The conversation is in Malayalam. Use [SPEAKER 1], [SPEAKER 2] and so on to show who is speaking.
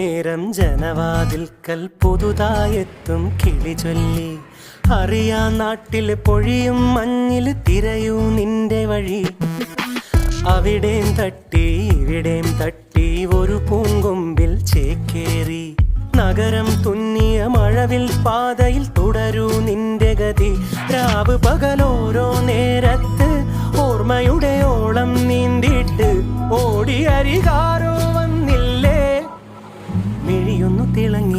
[SPEAKER 1] നേരം ജനവാതിൽക്കൽ പുതുതായെത്തും കിളി ചൊല്ലി. അറിയാ നാട്ടില് പൊഴിയും മഞ്ഞിൽ തിരയൂ നിന്റെ വഴി. അവിടേം തട്ടി ഇവിടേം തട്ടി ഒരു പൂങ്കൊമ്പിൽ ചേക്കേറി. നഗരം തുന്നിയ മഴവിൽ പാതയിൽ തുടരൂ നിന്റെ ഗതി. രാവ് പകലോരോ നേരത്ത് ഓർമ്മയുടെ ഓളം നീന്തിട്ട് ഓടി അരികാരോ വന്നില്ലേ. മിഴിയൊന്നു തിളങ്ങി